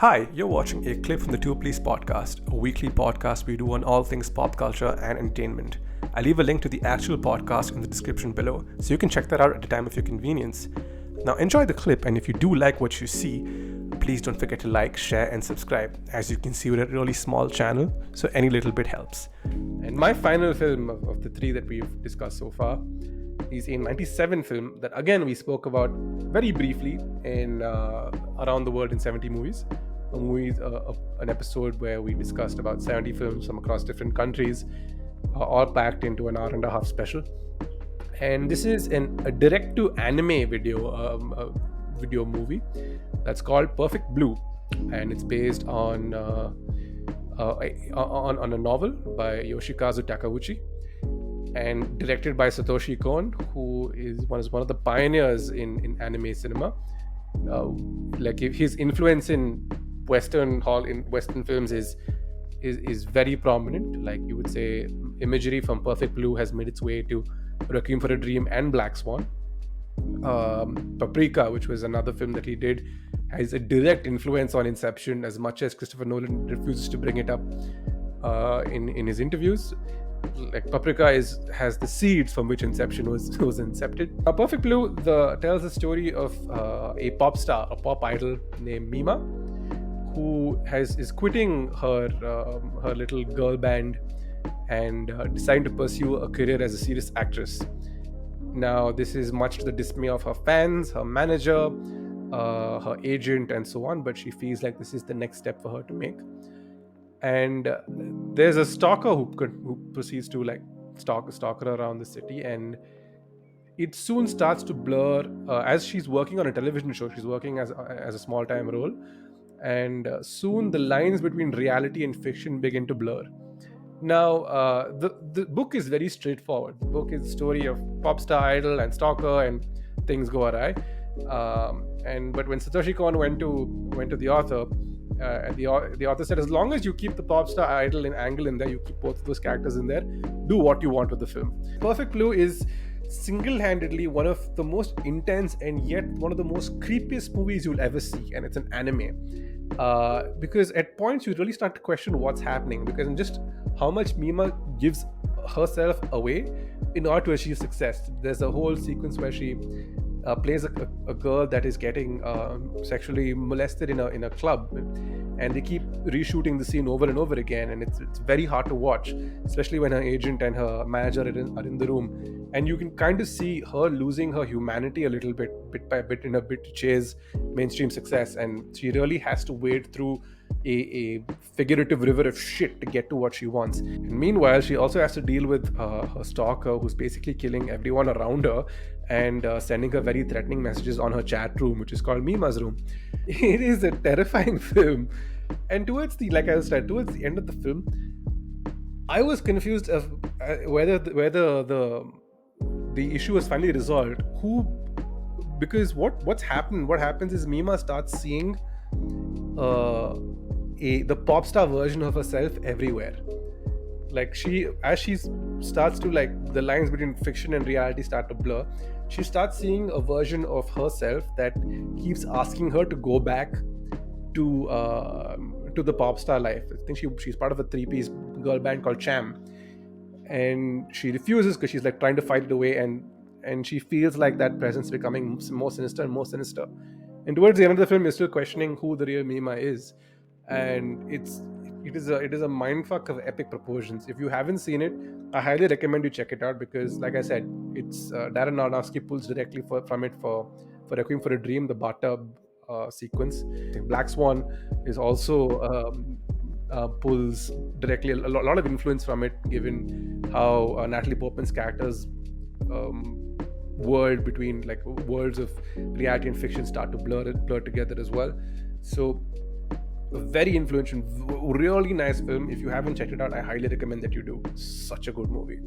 Hi, you're watching a clip from the Two Please podcast, a weekly podcast we do on all things pop culture and entertainment. I leave a link to the actual podcast in the description below, so you can check that out at a time of your convenience. Now enjoy the clip, and if you do like what you see, please don't forget to like, share, and subscribe. As you can see, we're a really small channel, so any little bit helps. And my final film of the three that we've discussed so far is a 97 film that again we spoke about very briefly in Around the World in 70 Movies. An episode where we discussed about 70 films from across different countries, all packed into an hour and a half special. And this is a direct-to-anime video movie that's called Perfect Blue, and it's based on a novel by Yoshikazu Takeuchi and directed by Satoshi Kon, who was one of the pioneers in anime cinema. His influence in Western films is very prominent. Like you would say, imagery from Perfect Blue has made its way to Requiem for a Dream and Black Swan. Paprika, which was another film that he did, has a direct influence on Inception, as much as Christopher Nolan refuses to bring it up in his interviews. Like Paprika has the seeds from which Inception was incepted. Perfect Blue tells the story of a pop star, a pop idol named Mima, who is quitting her little girl band and deciding to pursue a career as a serious actress. Now, this is much to the dismay of her fans, her manager, her agent, and so on. But she feels like this is the next step for her to make. And there's a stalker who proceeds to stalk her around the city, and it soon starts to blur as she's working on a television show. She's working as a small-time role, and soon the lines between reality and fiction begin to blur. Now, the book is very straightforward. The book is a story of pop star idol and stalker, and things go awry. But when Satoshi Kon went to the author, the author said, as long as you keep the pop star idol and angle in there, you keep both of those characters in there, do what you want with the film. Perfect Blue is single-handedly one of the most intense and yet one of the most creepiest movies you'll ever see, and it's an anime. Because at points you really start to question what's happening, because in just how much Mima gives herself away in order to achieve success. There's a whole sequence where she plays a girl that is getting sexually molested in a club, and they keep reshooting the scene over and over again, and it's very hard to watch, especially when her agent and her manager are in the room, and you can kind of see her losing her humanity a little bit by bit, in a bit to chase mainstream success, and she really has to wade through a figurative river of shit to get to what she wants. And meanwhile, she also has to deal with her stalker, who's basically killing everyone around her and sending her very threatening messages on her chat room, which is called Mima's room. It is a terrifying film, and towards the end of the film, I was confused of whether the issue was finally resolved. Because what happens is Mima starts seeing the pop star version of herself everywhere. Like as she starts to, like, the lines between fiction and reality start to blur, she starts seeing a version of herself that keeps asking her to go back to the pop star life. I think she's part of a 3-piece girl band called Cham, and she refuses because she's like trying to fight it away, and she feels like that presence becoming more sinister and more sinister. And towards the end of the film, you're still questioning who the real Mima is, and it is a mindfuck of epic proportions. If you haven't seen it, I highly recommend you check it out, because, like I said, it's Darren Aronofsky pulls directly from it for Requiem for a Dream, the bathtub sequence. Black Swan is also pulls directly a lot of influence from it, given how Natalie Portman's character's world between, like, worlds of reality and fiction start to blur together as well. So a very influential, really nice film. If you haven't checked it out, I highly recommend that you do. Such a good movie.